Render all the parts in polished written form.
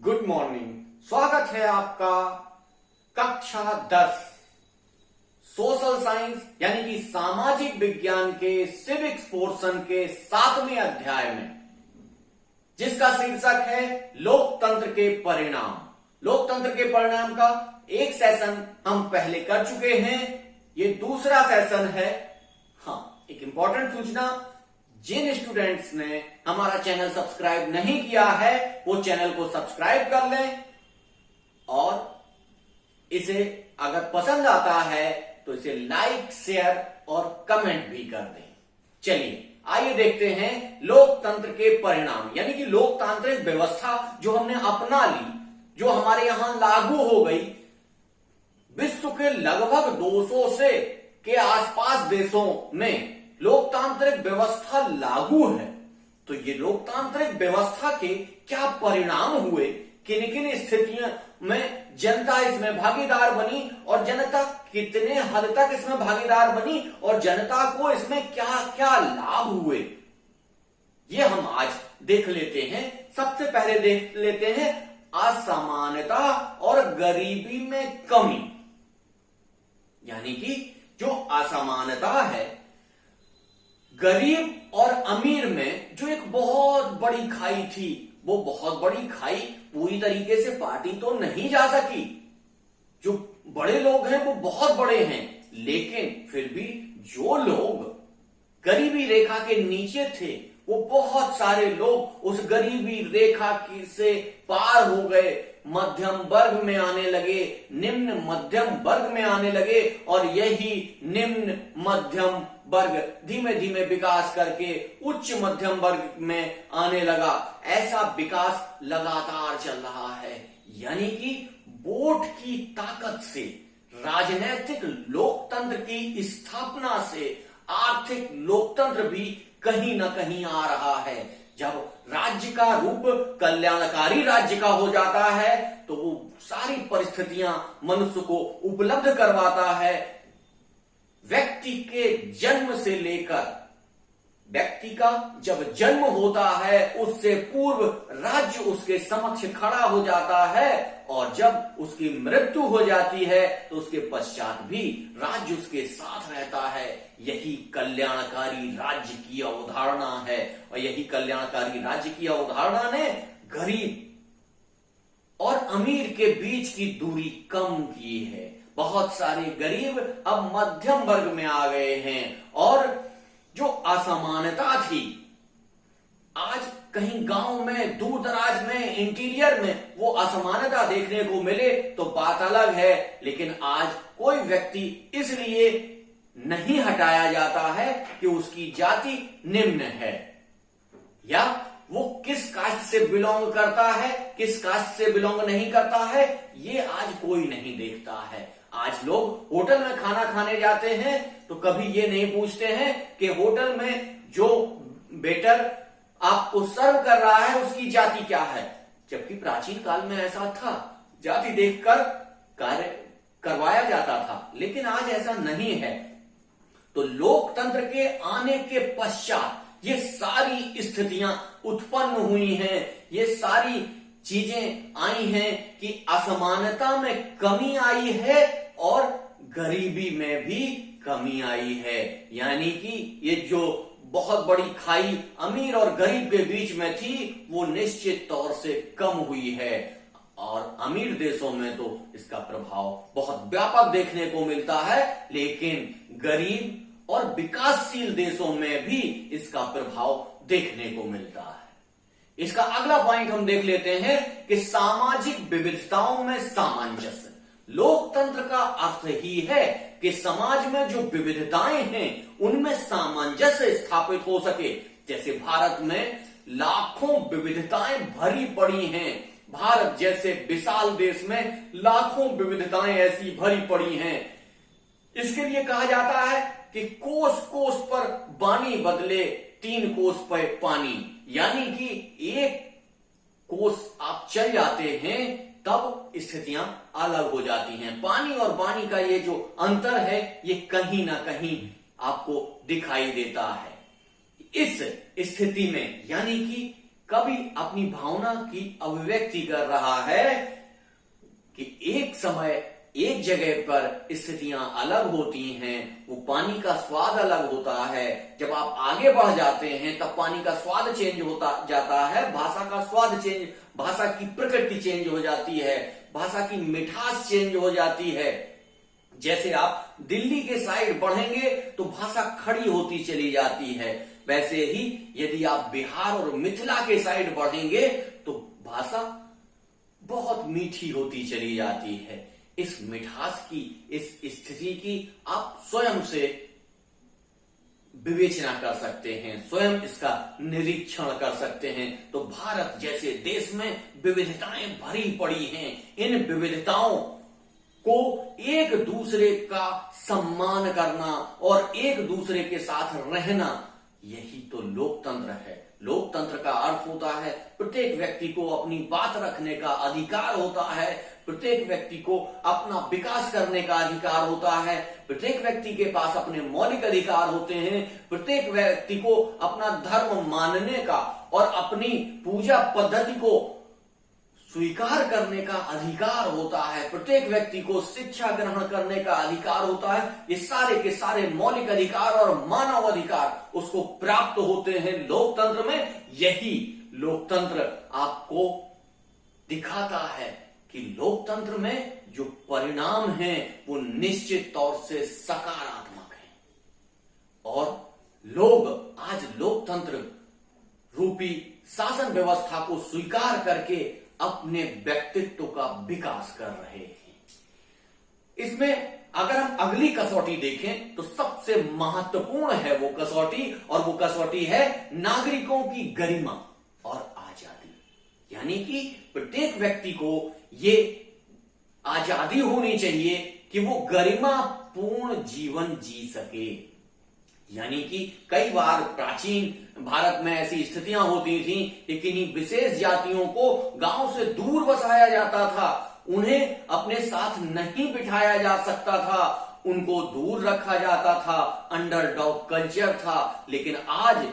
Good morning. स्वागत है आपका कक्षा 10 सोशल साइंस यानी कि सामाजिक विज्ञान के सिविक्स पोर्शन के 7वें अध्याय में, जिसका शीर्षक है लोकतंत्र के परिणाम। लोकतंत्र के परिणाम का एक सेशन हम पहले कर चुके हैं, ये दूसरा सेशन है। हाँ, एक इंपॉर्टेंट सूचना, जिन स्टूडेंट्स ने हमारा चैनल सब्सक्राइब नहीं किया है वो चैनल को सब्सक्राइब कर लें और इसे अगर पसंद आता है तो इसे लाइक, शेयर और कमेंट भी कर दें। चलिए आइए देखते हैं लोकतंत्र के परिणाम, यानी कि लोकतांत्रिक व्यवस्था जो हमने अपना ली, जो हमारे यहां लागू हो गई। विश्व के लगभग 200 से के आसपास देशों में लोकतांत्रिक व्यवस्था लागू है। तो ये लोकतांत्रिक व्यवस्था के क्या परिणाम हुए, किन किन स्थितियों में जनता इसमें भागीदार बनी और जनता कितने हद तक इसमें भागीदार बनी और जनता को इसमें क्या क्या लाभ हुए, ये हम आज देख लेते हैं। सबसे पहले देख लेते हैं असमानता और गरीबी में कमी। यानी कि जो असमानता है, गरीब और अमीर में जो एक बहुत बड़ी खाई थी, वो बहुत बड़ी खाई पूरी तरीके से पाटी तो नहीं जा सकी। जो बड़े लोग हैं वो बहुत बड़े हैं, लेकिन फिर भी जो लोग गरीबी रेखा के नीचे थे वो बहुत सारे लोग उस गरीबी रेखा से पार हो गए, मध्यम वर्ग में आने लगे, निम्न मध्यम वर्ग में आने लगे और यही निम्न मध्यम वर्ग धीमे धीमे विकास करके उच्च मध्यम वर्ग में आने लगा। ऐसा विकास लगातार चल रहा है। यानी कि वोट की ताकत से, राजनीतिक लोकतंत्र की स्थापना से आर्थिक लोकतंत्र भी कहीं ना कहीं आ रहा है। जब राज्य का रूप कल्याणकारी राज्य का हो जाता है तो वो सारी परिस्थितियां मनुष्य को उपलब्ध करवाता है। व्यक्ति के जन्म से लेकर, व्यक्ति का जब जन्म होता है उससे पूर्व राज्य उसके समक्ष खड़ा हो जाता है और जब उसकी मृत्यु हो जाती है तो उसके पश्चात भी राज्य उसके साथ रहता है। यही कल्याणकारी राज्य की अवधारणा है और यही कल्याणकारी राज्य की अवधारणा ने गरीब और अमीर के बीच की दूरी कम की है। बहुत सारे गरीब अब मध्यम वर्ग में आ गए हैं और जो असमानता थी, आज कहीं गांव में, दूर दराज में, इंटीरियर में वो असमानता देखने को मिले तो बात अलग है, लेकिन आज कोई व्यक्ति इसलिए नहीं हटाया जाता है कि उसकी जाति निम्न है या वो किस कास्ट से बिलोंग करता है, किस कास्ट से बिलोंग नहीं करता है, ये आज कोई नहीं देखता है। आज लोग होटल में खाना खाने जाते हैं तो कभी ये नहीं पूछते हैं कि होटल में जो वेटर आपको सर्व कर रहा है उसकी जाति क्या है, जबकि प्राचीन काल में ऐसा था, जाति देखकर कार्य करवाया जाता था, लेकिन आज ऐसा नहीं है। तो लोकतंत्र के आने के पश्चात ये सारी स्थितियां उत्पन्न हुई हैं, ये सारी चीजें आई हैं कि असमानता में कमी आई है और गरीबी में भी कमी आई है। यानी कि ये जो बहुत बड़ी खाई अमीर और गरीब के बीच में थी वो निश्चित तौर से कम हुई है और अमीर देशों में तो इसका प्रभाव बहुत व्यापक देखने को मिलता है, लेकिन गरीब और विकासशील देशों में भी इसका प्रभाव देखने को मिलता है। इसका अगला पॉइंट हम देख लेते हैं कि सामाजिक विविधताओं में सामंजस्य। लोकतंत्र का अर्थ ही है कि समाज में जो विविधताएं हैं उनमें सामंजस्य स्थापित हो सके। जैसे भारत में लाखों विविधताएं भरी पड़ी हैं, भारत जैसे विशाल देश में लाखों विविधताएं ऐसी भरी पड़ी हैं। इसके लिए कहा जाता है कि कोस कोस पर बानी बदले 3 कोस पर पानी। यानी कि एक कोस आप चल जाते हैं तब स्थितियां अलग हो जाती हैं। पानी और बानी का ये जो अंतर है ये कहीं ना कहीं आपको दिखाई देता है। इस स्थिति में यानी कि कभी अपनी भावना की अभिव्यक्ति कर रहा है कि एक समय एक जगह पर स्थितियां अलग होती हैं, वो पानी का स्वाद अलग होता है। जब आप आगे बढ़ जाते हैं तब पानी का स्वाद चेंज होता जाता है, भाषा का स्वाद चेंज, भाषा की प्रकृति चेंज हो जाती है, भाषा की मिठास चेंज हो जाती है। जैसे आप दिल्ली के साइड बढ़ेंगे तो भाषा खड़ी होती चली जाती है, वैसे ही यदि आप बिहार और मिथिला के साइड बढ़ेंगे तो भाषा बहुत मीठी होती चली जाती है। इस मिठास की, इस स्थिति की आप स्वयं से विवेचना कर सकते हैं, स्वयं इसका निरीक्षण कर सकते हैं। तो भारत जैसे देश में विविधताएं भरी पड़ी हैं, इन विविधताओं को एक दूसरे का सम्मान करना और एक दूसरे के साथ रहना, यही तो लोकतंत्र है। लोकतंत्र का अर्थ होता है प्रत्येक व्यक्ति को अपनी बात रखने का अधिकार होता है, प्रत्येक व्यक्ति को अपना विकास करने का अधिकार होता है, प्रत्येक व्यक्ति के पास अपने मौलिक अधिकार होते हैं, प्रत्येक व्यक्ति को अपना धर्म मानने का और अपनी पूजा पद्धति को स्वीकार करने का अधिकार होता है, प्रत्येक व्यक्ति को शिक्षा ग्रहण करने का अधिकार होता है। ये सारे के सारे मौलिक अधिकार और मानव अधिकार उसको प्राप्त होते हैं लोकतंत्र में। यही लोकतंत्र आपको दिखाता है कि लोकतंत्र में जो परिणाम हैं वो निश्चित तौर से सकारात्मक हैं और लोग आज लोकतंत्र रूपी शासन व्यवस्था को स्वीकार करके अपने व्यक्तित्व का विकास कर रहे हैं। इसमें अगर हम अगली कसौटी देखें तो सबसे महत्वपूर्ण है वो कसौटी, और वो कसौटी है नागरिकों की गरिमा और आजादी। यानी कि प्रत्येक व्यक्ति को ये आजादी होनी चाहिए कि वो गरिमापूर्ण जीवन जी सके। यानी कि कई बार प्राचीन भारत में ऐसी स्थितियां होती थी कि किन्हीं विशेष जातियों को गांव से दूर बसाया जाता था, उन्हें अपने साथ नहीं बिठाया जा सकता था, उनको दूर रखा जाता था, अंडरडॉग कल्चर था। लेकिन आज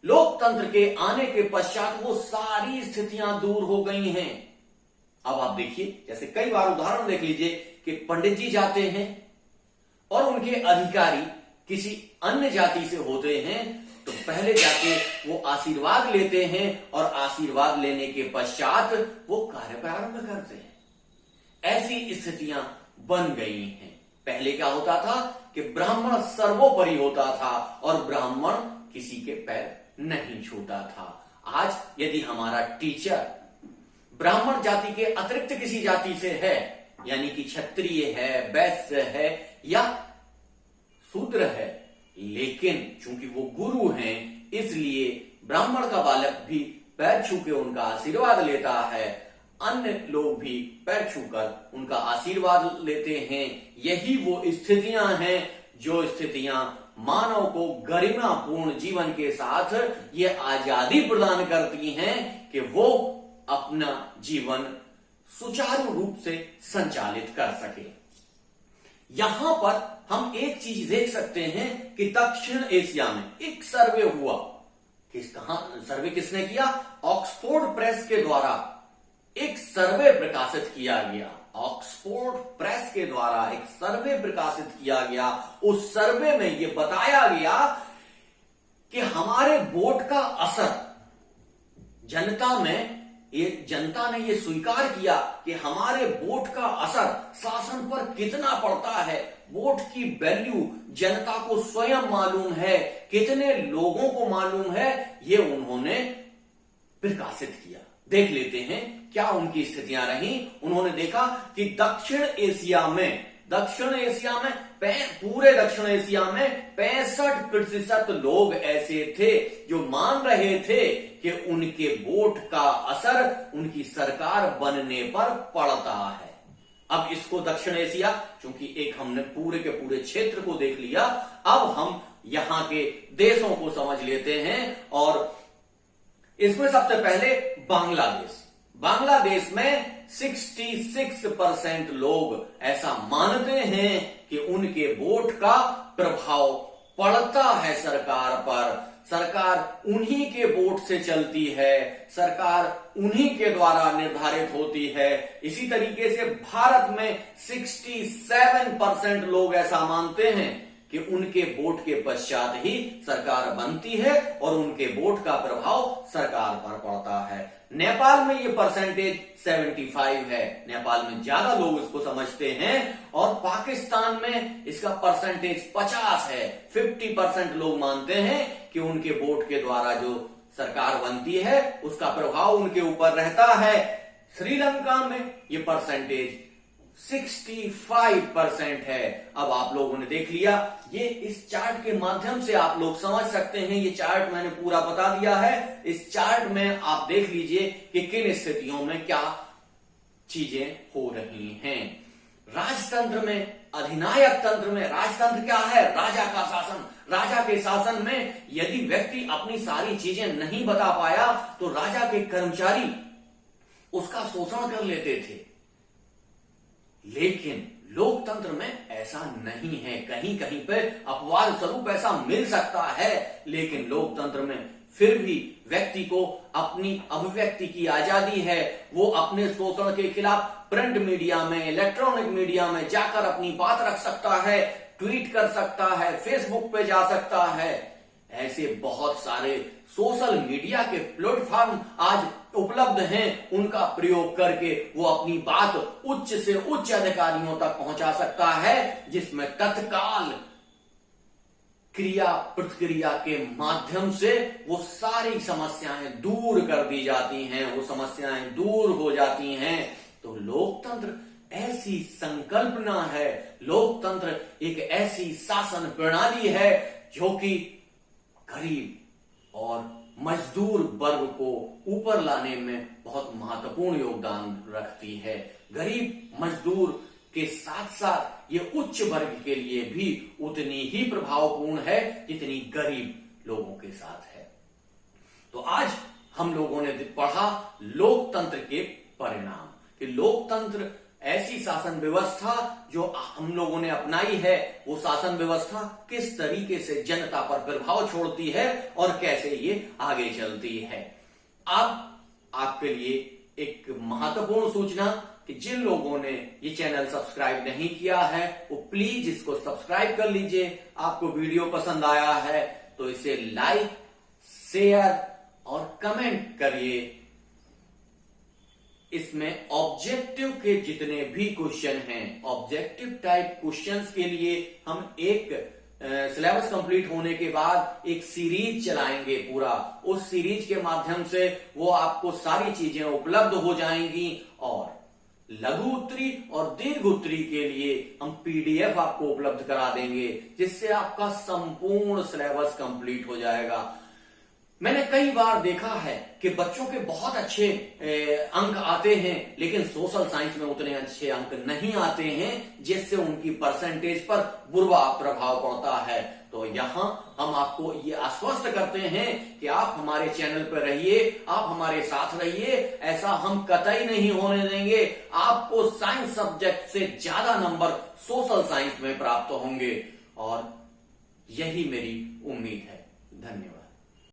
लोकतंत्र के आने के पश्चात वो सारी स्थितियां दूर हो गई हैं। अब आप देखिए, जैसे कई बार उदाहरण देख लीजिए कि पंडित जी जाते हैं और उनके अधिकारी किसी अन्य जाति से होते हैं तो पहले जाके वो आशीर्वाद लेते हैं और आशीर्वाद लेने के पश्चात वो कार्य प्रारंभ करते हैं। ऐसी स्थितियां बन गई हैं। पहले क्या होता था कि ब्राह्मण सर्वोपरि होता था और ब्राह्मण किसी के पैर नहीं छूता था। आज यदि हमारा टीचर ब्राह्मण जाति के अतिरिक्त किसी जाति से है, यानी कि क्षत्रिय है, वैश्य है या शूद्र है, लेकिन चूंकि वो गुरु हैं इसलिए ब्राह्मण का बालक भी पैर छू के उनका आशीर्वाद लेता है, अन्य लोग भी पैर छूकर उनका आशीर्वाद लेते हैं। यही वो स्थितियां हैं जो स्थितियां मानव को गरिमापूर्ण जीवन के साथ ये आजादी प्रदान करती हैं कि वो अपना जीवन सुचारू रूप से संचालित कर सके। यहां पर हम एक चीज देख सकते हैं कि दक्षिण एशिया में एक सर्वे हुआ। सर्वे किसने किया? ऑक्सफोर्ड प्रेस के द्वारा एक सर्वे प्रकाशित किया गया। ऑक्सफोर्ड प्रेस के द्वारा एक सर्वे प्रकाशित किया गया। उस सर्वे में यह बताया गया कि हमारे वोट का असर जनता ने यह स्वीकार किया कि हमारे वोट का असर शासन पर कितना पड़ता है। वोट की वैल्यू जनता को स्वयं मालूम है, कितने लोगों को मालूम है, ये उन्होंने प्रकाशित किया। देख लेते हैं क्या उनकी स्थितियां रही। उन्होंने देखा कि दक्षिण एशिया में पूरे दक्षिण एशिया में 65% लोग ऐसे थे जो मान रहे थे कि उनके वोट का असर उनकी सरकार बनने पर पड़ता है। अब इसको दक्षिण एशिया, चूंकि एक हमने पूरे के पूरे क्षेत्र को देख लिया, अब हम यहां के देशों को समझ लेते हैं। और इसमें सबसे पहले बांग्लादेश में 66% लोग ऐसा मानते हैं कि उनके वोट का प्रभाव पड़ता है सरकार पर। सरकार उन्हीं के वोट से चलती है, सरकार उन्हीं के द्वारा निर्धारित होती है। इसी तरीके से भारत में 67% लोग ऐसा मानते हैं कि उनके वोट के पश्चात ही सरकार बनती है और उनके वोट का प्रभाव सरकार पर पड़ता है। नेपाल में ये परसेंटेज 75 है, नेपाल में ज्यादा लोग इसको समझते हैं, और पाकिस्तान में इसका परसेंटेज 50 है। 50% लोग मानते हैं कि उनके वोट के द्वारा जो सरकार बनती है उसका प्रभाव उनके ऊपर रहता है। श्रीलंका में ये परसेंटेज 65% है। अब आप लोगों ने देख लिया, ये इस चार्ट के माध्यम से आप लोग समझ सकते हैं। ये चार्ट मैंने पूरा बता दिया है। इस चार्ट में आप देख लीजिए कि किन स्थितियों में क्या चीजें हो रही हैं। राजतंत्र में, अधिनायक तंत्र में, राजतंत्र क्या है? राजा का शासन। राजा के शासन में यदि व्यक्ति अपनी सारी चीजें नहीं बता पाया तो राजा के कर्मचारी उसका शोषण कर लेते थे। लेकिन लोकतंत्र में ऐसा नहीं है। कहीं कहीं पे अपवाद स्वरूप ऐसा मिल सकता है, लेकिन लोकतंत्र में फिर भी व्यक्ति को अपनी अभिव्यक्ति की आजादी है। वो अपने शोषण के खिलाफ प्रिंट मीडिया में, इलेक्ट्रॉनिक मीडिया में जाकर अपनी बात रख सकता है, ट्वीट कर सकता है, फेसबुक पे जा सकता है। ऐसे बहुत सारे सोशल मीडिया के प्लेटफॉर्म आज उपलब्ध हैं, उनका प्रयोग करके वो अपनी बात उच्च से उच्च अधिकारियों तक पहुंचा सकता है, जिसमें तत्काल क्रिया प्रतिक्रिया के माध्यम से वो सारी समस्याएं दूर कर दी जाती हैं, वो समस्याएं दूर हो जाती हैं। तो लोकतंत्र ऐसी संकल्पना है, लोकतंत्र एक ऐसी शासन प्रणाली है जो कि गरीब और मजदूर वर्ग को ऊपर लाने में बहुत महत्वपूर्ण योगदान रखती है। गरीब मजदूर के साथ साथ ये उच्च वर्ग के लिए भी उतनी ही प्रभावपूर्ण है जितनी गरीब लोगों के साथ है। तो आज हम लोगों ने पढ़ा लोकतंत्र के परिणाम, कि लोकतंत्र ऐसी शासन व्यवस्था जो हम लोगों ने अपनाई है, वो शासन व्यवस्था किस तरीके से जनता पर प्रभाव छोड़ती है और कैसे ये आगे चलती है। अब आपके लिए एक महत्वपूर्ण सूचना कि जिन लोगों ने ये चैनल सब्सक्राइब नहीं किया है वो प्लीज इसको सब्सक्राइब कर लीजिए। आपको वीडियो पसंद आया है तो इसे लाइक, शेयर और कमेंट करिए। इसमें ऑब्जेक्टिव के जितने भी क्वेश्चन हैं, ऑब्जेक्टिव टाइप क्वेश्चंस के लिए हम एक सिलेबस कंप्लीट होने के बाद एक सीरीज चलाएंगे पूरा। उस सीरीज के माध्यम से वो आपको सारी चीजें उपलब्ध हो जाएंगी, और लघु उत्तरी और दीर्घ उत्तरी के लिए हम पीडीएफ आपको उपलब्ध करा देंगे, जिससे आपका संपूर्ण सिलेबस कंप्लीट हो जाएगा। मैंने कई बार देखा है कि बच्चों के बहुत अच्छे अंक आते हैं, लेकिन सोशल साइंस में उतने अच्छे अंक नहीं आते हैं, जिससे उनकी परसेंटेज पर बुरा प्रभाव पड़ता है। तो यहाँ हम आपको ये आश्वस्त करते हैं कि आप हमारे चैनल पर रहिए, आप हमारे साथ रहिए। ऐसा हम कतई नहीं होने देंगे। आपको साइंस सब्जेक्ट से ज्यादा नंबर सोशल साइंस में प्राप्त होंगे, और यही मेरी उम्मीद है। धन्यवाद।